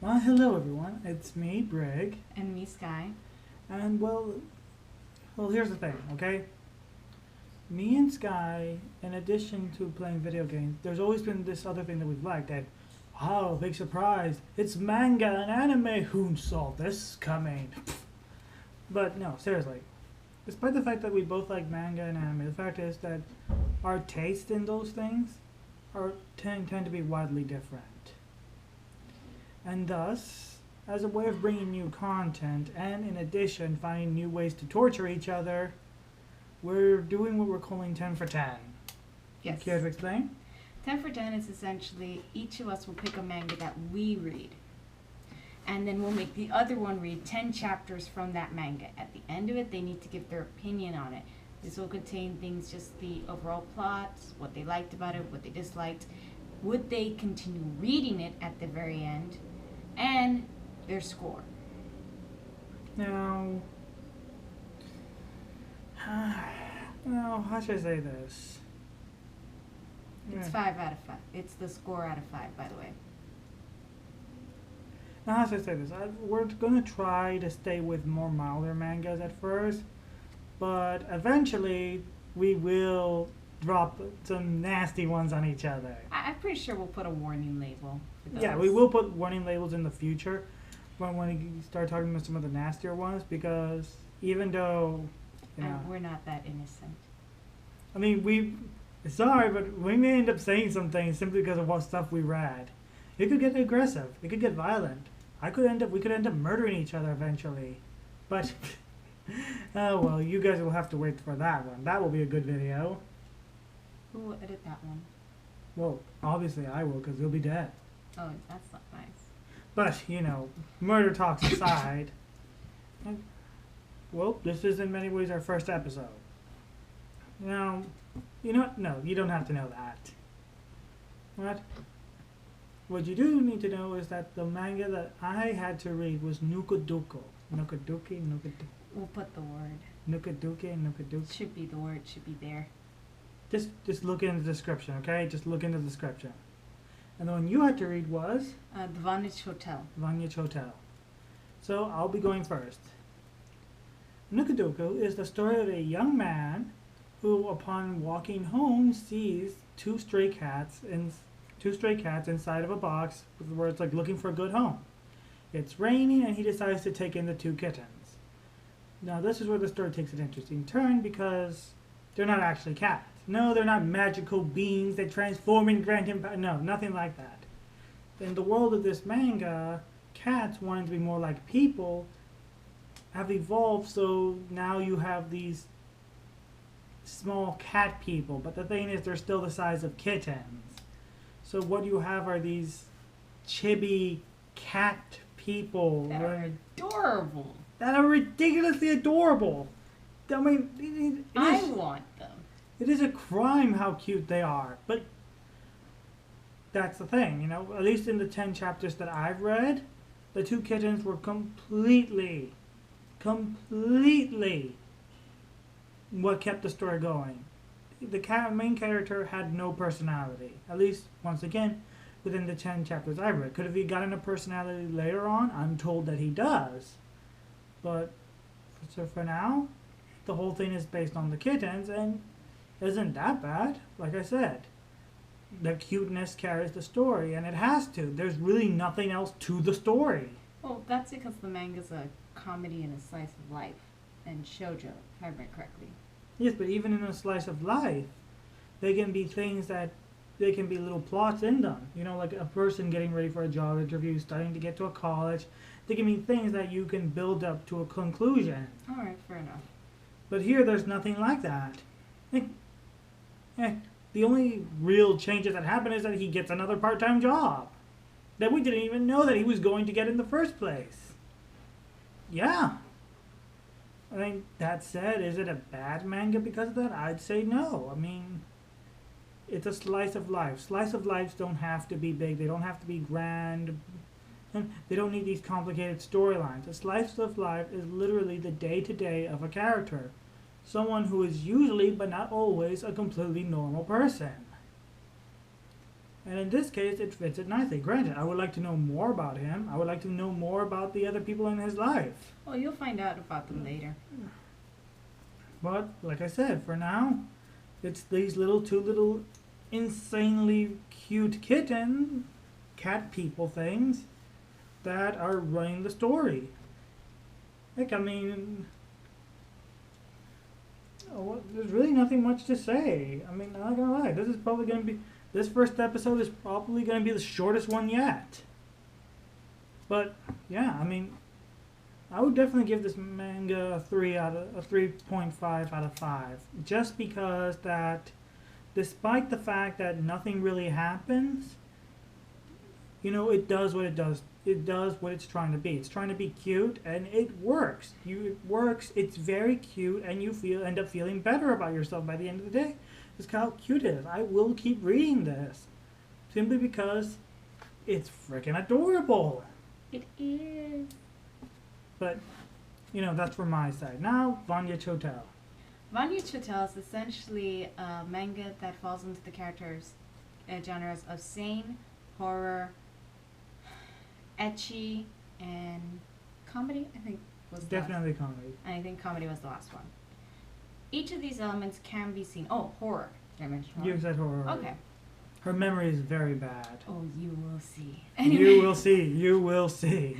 Well, hello everyone. It's me, Brig, And me, Sky. and here's the thing, okay? Me and Sky, in addition to playing video games, there's always been this other thing that we've liked. That, wow, big surprise! It's manga and anime. Who saw this coming? But no, seriously. Despite the fact that we both like manga and anime, the fact is that our taste in those things tend to be widely different. And thus, as a way of bringing new content, and in addition, finding new ways to torture each other, we're doing what we're calling 10 for 10. Yes. Care to explain? 10 for 10 is essentially each of us will pick a manga that we read. And then we'll make the other one read 10 chapters from that manga. At the end of it, they need to give their opinion on it. This will contain things, just the overall plot, what they liked about it, what they disliked. Would they continue reading it at the very end? And their score. Now, how should I say this? It's 5 out of 5. It's the score out of 5, by the way. Now, how should I say this? We're going to try to stay with more milder mangas at first, but eventually we will drop some nasty ones on each other. I'm pretty sure we'll put a warning label for those. Yeah, we will put warning labels in the future when we start talking about some of the nastier ones, because even though, And we're not that innocent. I mean, sorry, but we may end up saying some things simply because of what stuff we read. It could get aggressive. It could get violent. We could end up murdering each other eventually. But, oh well, you guys will have to wait for that one. That will be a good video. Who will edit that one? Well, obviously I will, because you'll be dead. Oh, that's not nice. But, murder talks aside, well, this is in many ways our first episode. Now, you know what? No, you don't have to know that. What? What you do need to know is that the manga that I had to read was Nukoduke. Nukoduke. We'll put the word. Nukoduke. Should be the word. Should be there. Just look in the description, okay? Just look in the description. And the one you had to read was The Voynich Hotel. Voynich Hotel. So I'll be going first. Nukoduke is the story of a young man who, upon walking home, sees two stray cats inside of a box where it's like looking for a good home. It's raining, and he decides to take in the two kittens. Now this is where the story takes an interesting turn, because they're not actually cats. No, they're not magical beings that transform and grant him power. No, nothing like that. In the world of this manga, cats, wanting to be more like people, have evolved, so now you have these small cat people. But the thing is, they're still the size of kittens. So what you have are these chibi cat people That are adorable. that are ridiculously adorable. I mean, I want them. it is a crime how cute they are, but that's the thing, at least in the 10 chapters that I've read, the two kittens were completely what kept the story going. The main character had no personality, at least, once again, within the 10 chapters I've read. Could have he gotten a personality later on? I'm told that he does. But, so for now, the whole thing is based on the kittens, and isn't that bad? Like I said, the cuteness carries the story, and it has to. There's really nothing else to the story. Well, that's because the manga's a comedy and a slice of life. And shoujo, if I read correctly. Yes, but even in a slice of life, they can be things that, they can be little plots in them. Like a person getting ready for a job interview, starting to get to a college. They can be things that you can build up to a conclusion. Alright, fair enough. But here, there's nothing like that. The only real changes that happen is that he gets another part-time job that we didn't even know that he was going to get in the first place. Yeah. I mean, that said, is it a bad manga because of that? I'd say no. I mean, it's a slice of life. Slice of lives don't have to be big. They don't have to be grand. And they don't need these complicated storylines. A slice of life is literally the day-to-day of a character. Someone who is usually, but not always, a completely normal person. And in this case, it fits it nicely. Granted, I would like to know more about him. I would like to know more about the other people in his life. Well, you'll find out about them later. But, like I said, for now, it's these two little insanely cute cat people things that are running the story. Like, I mean, there's really nothing much to say. I mean, I'm not gonna lie. This first episode is probably gonna be the shortest one yet. But yeah, I mean, I would definitely give this manga a 3.5 out of 5, just because that, despite the fact that nothing really happens, it does what it does. It does what it's trying to be. It's trying to be cute, and it works. It works. It's very cute, and you end up feeling better about yourself by the end of the day. Just how cute it is. I will keep reading this, simply because it's freaking adorable. It is. But, that's from my side. Now, Voynich Hotel. Voynich Hotel is essentially a manga that falls into the genres of sane, horror, ecchi, and comedy, I think was Definitely comedy. And I think comedy was the last one. Each of these elements can be seen. Oh, horror. Did I mention horror? You said horror. Okay. Her memory is very bad. Oh, you will see. Anyway. You will see. You will see.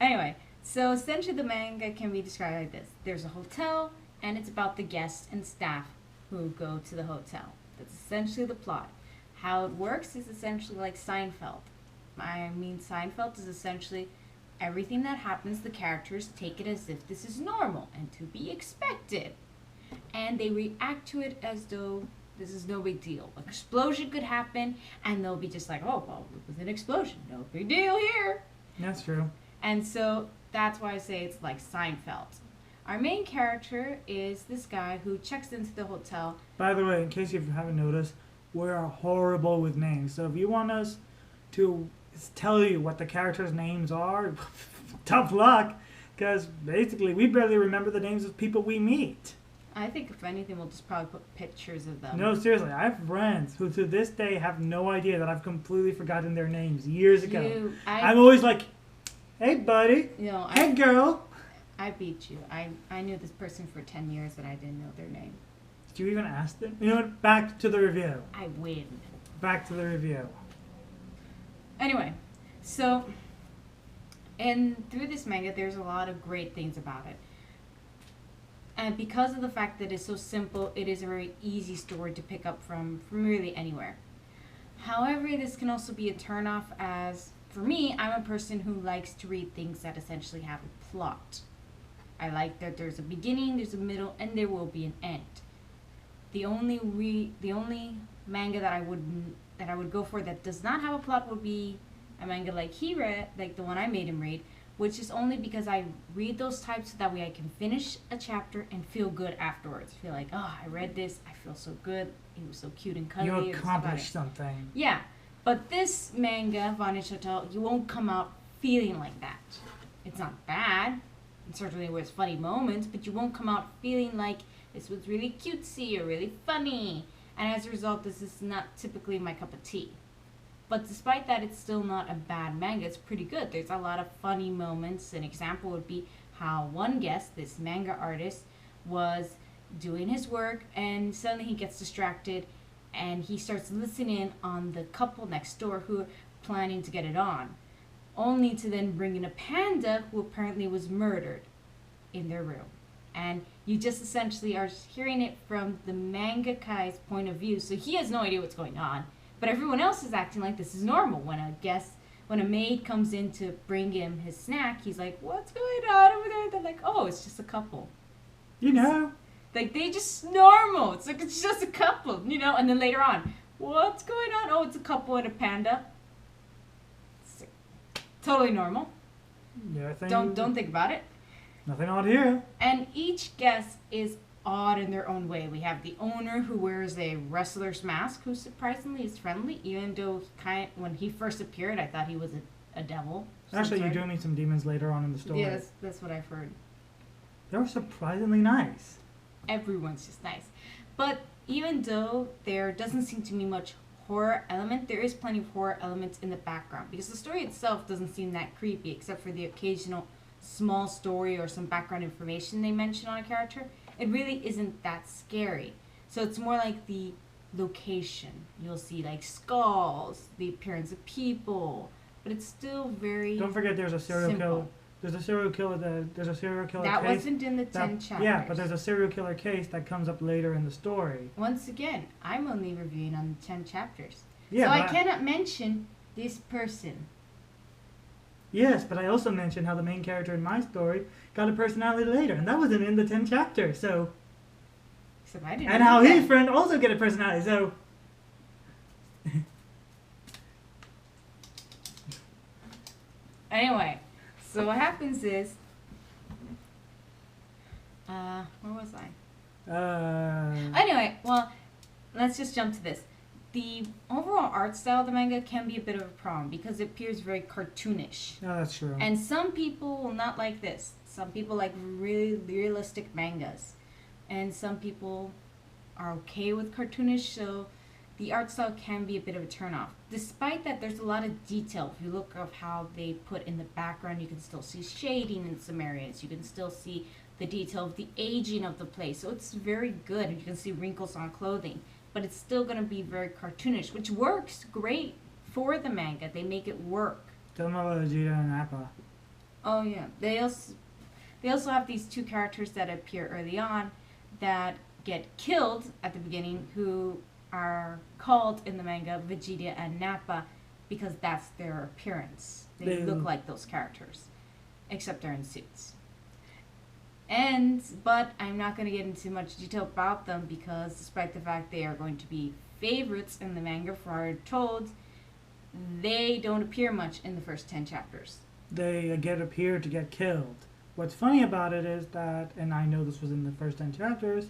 Anyway, so essentially the manga can be described like this. There's a hotel, and it's about the guests and staff who go to the hotel. That's essentially the plot. How it works is essentially like Seinfeld. I mean, Seinfeld is essentially everything that happens, the characters take it as if this is normal and to be expected. And they react to it as though this is no big deal. An explosion could happen, and they'll be just like, oh, well, it was an explosion. No big deal here. That's true. And so that's why I say it's like Seinfeld. Our main character is this guy who checks into the hotel. By the way, in case you haven't noticed, we're horrible with names. So if you want us to tell you what the characters' names are, tough luck, because basically we barely remember the names of people we meet. I think if anything, we'll just probably put pictures of them. No, seriously, I have friends who to this day have no idea that I've completely forgotten their names years ago. I'm always like, hey buddy, hey girl. I beat you. I knew this person for 10 years and I didn't know their name. Did you even ask them? You know what? Back to the review. I win. Back to the review. Anyway, so, and through this manga, there's a lot of great things about it. And because of the fact that it's so simple, it is a very easy story to pick up from really anywhere. However, this can also be a turnoff as, for me, I'm a person who likes to read things that essentially have a plot. I like that there's a beginning, there's a middle, and there will be an end. The only manga that I would go for that does not have a plot would be a manga like he read, like the one I made him read, which is only because I read those types so that way I can finish a chapter and feel good afterwards. Feel like, oh, I read this, I feel so good, it was so cute and cuddly. You accomplished something. Yeah, but this manga, Voynich Hotel, you won't come out feeling like that. It's not bad, and certainly there's funny moments, but you won't come out feeling like this was really cutesy or really funny. And as a result, this is not typically my cup of tea. But despite that, it's still not a bad manga. It's pretty good. There's a lot of funny moments. An example would be how one guest, this manga artist, was doing his work and suddenly he gets distracted and he starts listening in on the couple next door who are planning to get it on, only to then bring in a panda who apparently was murdered in their room. And you just essentially are hearing it from the mangakai's point of view, so he has no idea what's going on. But everyone else is acting like this is normal. When a maid comes in to bring him his snack, he's like, what's going on over there? They're like, oh, it's just a couple. You know. Like, they just normal. It's like, it's just a couple, you know? And then later on, what's going on? Oh, it's a couple and a panda. It's like, totally normal. Yeah, Don't think about it. Nothing odd here. And each guest is odd in their own way. We have the owner who wears a wrestler's mask, who surprisingly is friendly, even though when he first appeared, I thought he was a devil. Actually, you do meet some demons later on in the story. Yeah, that's what I've heard. They were surprisingly nice. Everyone's just nice. But even though there doesn't seem to be much horror element, there is plenty of horror elements in the background because the story itself doesn't seem that creepy except for the occasional small story or some background information they mention on a character. It really isn't that scary. So it's more like the location. You'll see like skulls, the appearance of people, but it's still very Don't forget there's a serial simple. killer. There's a serial killer That case. wasn't in the 10 chapters. Yeah, but there's a serial killer case that comes up later in the story. Once again, I'm only reviewing on the 10 chapters. Yeah, so I but cannot mention this person. Yes, but I also mentioned how the main character in my story got a personality later, and that wasn't in the 10 chapters, so... Except I didn't And know how that. his friend also get a personality, so... Anyway, so what happens is... where was I? Anyway, well, let's just jump to this. The overall art style of the manga can be a bit of a problem because it appears very cartoonish. No, that's true. And some people will not like this. Some people like really realistic mangas. And some people are okay with cartoonish, so the art style can be a bit of a turnoff. Despite that, there's a lot of detail. If you look at how they put in the background, you can still see shading in some areas. You can still see the detail of the aging of the place. So it's very good. You can see wrinkles on clothing. But it's still going to be very cartoonish, which works great for the manga. They make it work. Tell them about Vegeta and Appa. Oh yeah, they also have these two characters that appear early on that get killed at the beginning, who are called in the manga Vegeta and Nappa because that's their appearance. They look like those characters, except they're in suits. But I'm not going to get into much detail about them because despite the fact they are going to be favorites in the manga, for I told, they don't appear much in the first 10 chapters. They appear to get killed. What's funny about it is that, and I know this was in the first 10 chapters,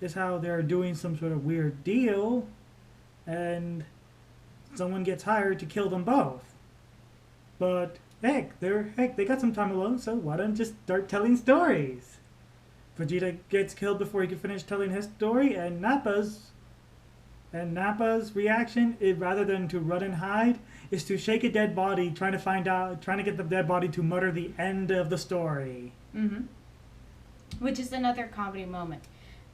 is how they're doing some sort of weird deal and someone gets hired to kill them both. But they got some time alone, so why don't just start telling stories? Vegeta gets killed before he can finish telling his story, and Nappa's reaction is, rather than to run and hide, is to shake a dead body, trying to get the dead body to mutter the end of the story. Mm-hmm. Which is another comedy moment.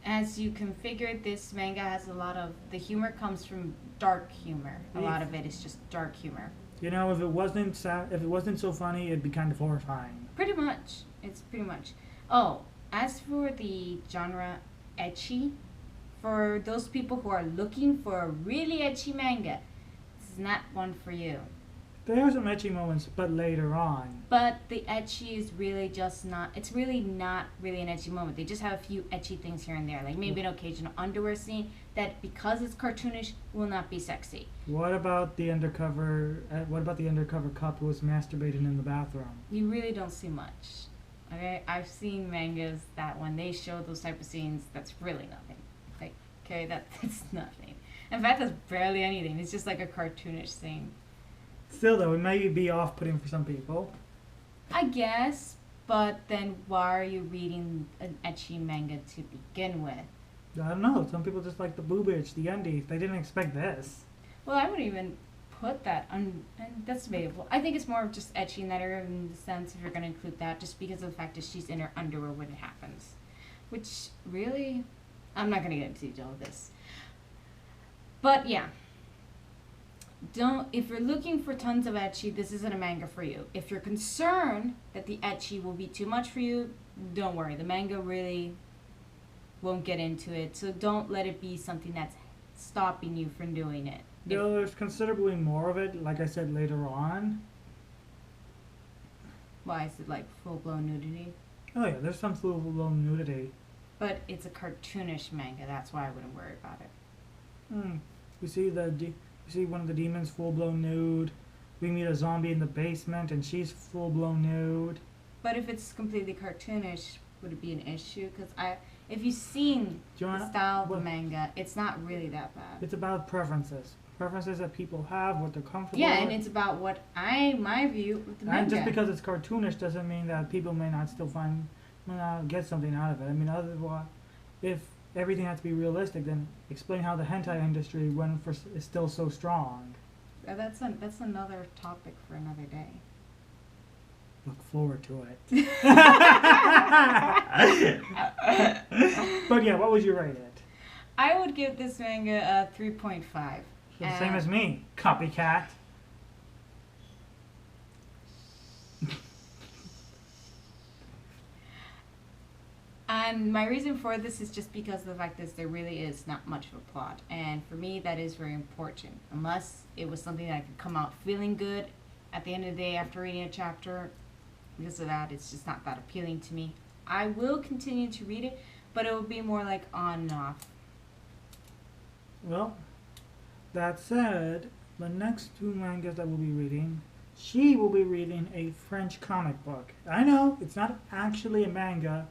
As you can figure, this manga has a lot of, the humor comes from dark humor. A lot of it is just dark humor. You know, if it wasn't so funny, it'd be kind of horrifying. Pretty much. It's pretty much. Oh, as for the genre ecchi, for those people who are looking for a really ecchi manga, this is not one for you. There are some ecchi moments, but later on. But the ecchi is really just not, it's really not really an ecchi moment. They just have a few ecchi things here and there, like maybe an occasional underwear scene that, because it's cartoonish, will not be sexy. What about the undercover cop who was masturbating in the bathroom? You really don't see much. Okay, I've seen mangas that when they show those type of scenes, that's really nothing. Like, okay, that's nothing. In fact, that's barely anything. It's just like a cartoonish scene. Still, though, it may be off-putting for some people. I guess, but then why are you reading an ecchi manga to begin with? I don't know. Some people just like the boobage, the undies. They didn't expect this. Well, I wouldn't even put that on, and that's debatable. I think it's more of just ecchi in that area, in the sense if you're going to include that, just because of the fact that she's in her underwear when it happens. Which, really, I'm not going to get into detail of this. But, yeah. If you're looking for tons of ecchi, this isn't a manga for you. If you're concerned that the ecchi will be too much for you, don't worry. The manga really won't get into it. So don't let it be something that's stopping you from doing it. There's considerably more of it, like I said, later on. Why is it like full-blown nudity? Oh yeah, there's some full-blown nudity. But it's a cartoonish manga. That's why I wouldn't worry about it. We see one of the demons full-blown nude. We meet a zombie in the basement and she's full-blown nude. But if it's completely cartoonish, would it be an issue? Because if you've seen the style of the manga, it's not really that bad. It's about preferences. Preferences that people have, what they're comfortable with. Yeah, and it's about what my view of the manga. And just because it's cartoonish doesn't mean that people may not get something out of it. I mean, otherwise, if everything has to be realistic, then explain how the hentai industry is still so strong. That's another topic for another day. Look forward to it. But yeah, what would you rate it? I would give this manga a 3.5. The same as me. Copycat. And my reason for this is just because of the fact that there really is not much of a plot. And for me, that is very important. Unless it was something that I could come out feeling good at the end of the day after reading a chapter. Because of that, it's just not that appealing to me. I will continue to read it, but it will be more like on and off. Well, that said, the next two mangas that we'll be reading, she will be reading a French comic book. I know, it's not actually a manga,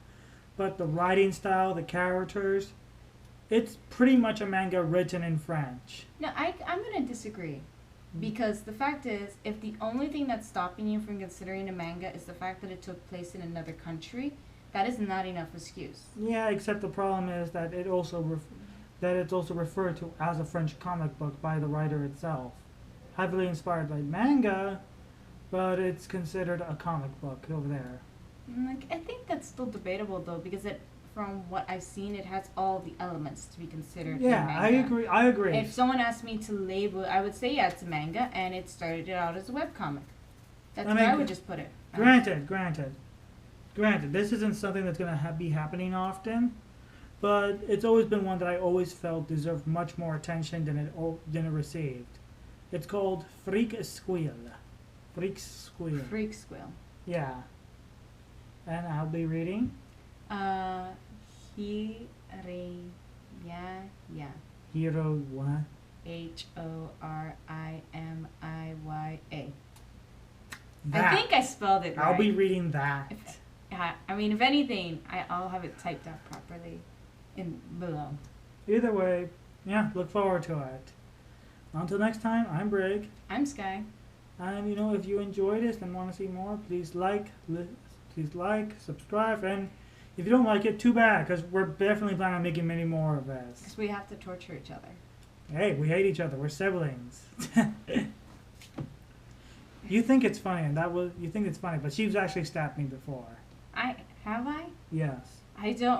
but the writing style, the characters, it's pretty much a manga written in French. No, I'm going to disagree. Because the fact is, if the only thing that's stopping you from considering a manga is the fact that it took place in another country, that is not enough excuse. Yeah, except the problem is that it's also referred to as a French comic book by the writer itself. Heavily inspired by manga, but it's considered a comic book over there. Like, I think that's still debatable though, because from what I've seen, it has all the elements to be considered. Yeah, a manga. I agree. If someone asked me to label, I would say yeah, it's a manga, and it started out as a webcomic. That's where I would just put it. Granted. This isn't something that's going to be happening often, but it's always been one that I always felt deserved much more attention than it received. It's called Freak Squill. Freak Squill. Yeah. And I'll be reading. Hiraya. Hero what? HORIMIYA. That. I think I spelled it right. I'll be reading that. If anything, I'll have it typed out properly below. Either way, yeah, look forward to it. Until next time, I'm Brig. I'm Sky. And if you enjoyed this and want to see more, please like, subscribe, and if you don't like it, too bad, because we're definitely planning on making many more of this. Because we have to torture each other. Hey, we hate each other. We're siblings. You think it's funny, but she's actually stabbed me before. Have I? Yes. I don't.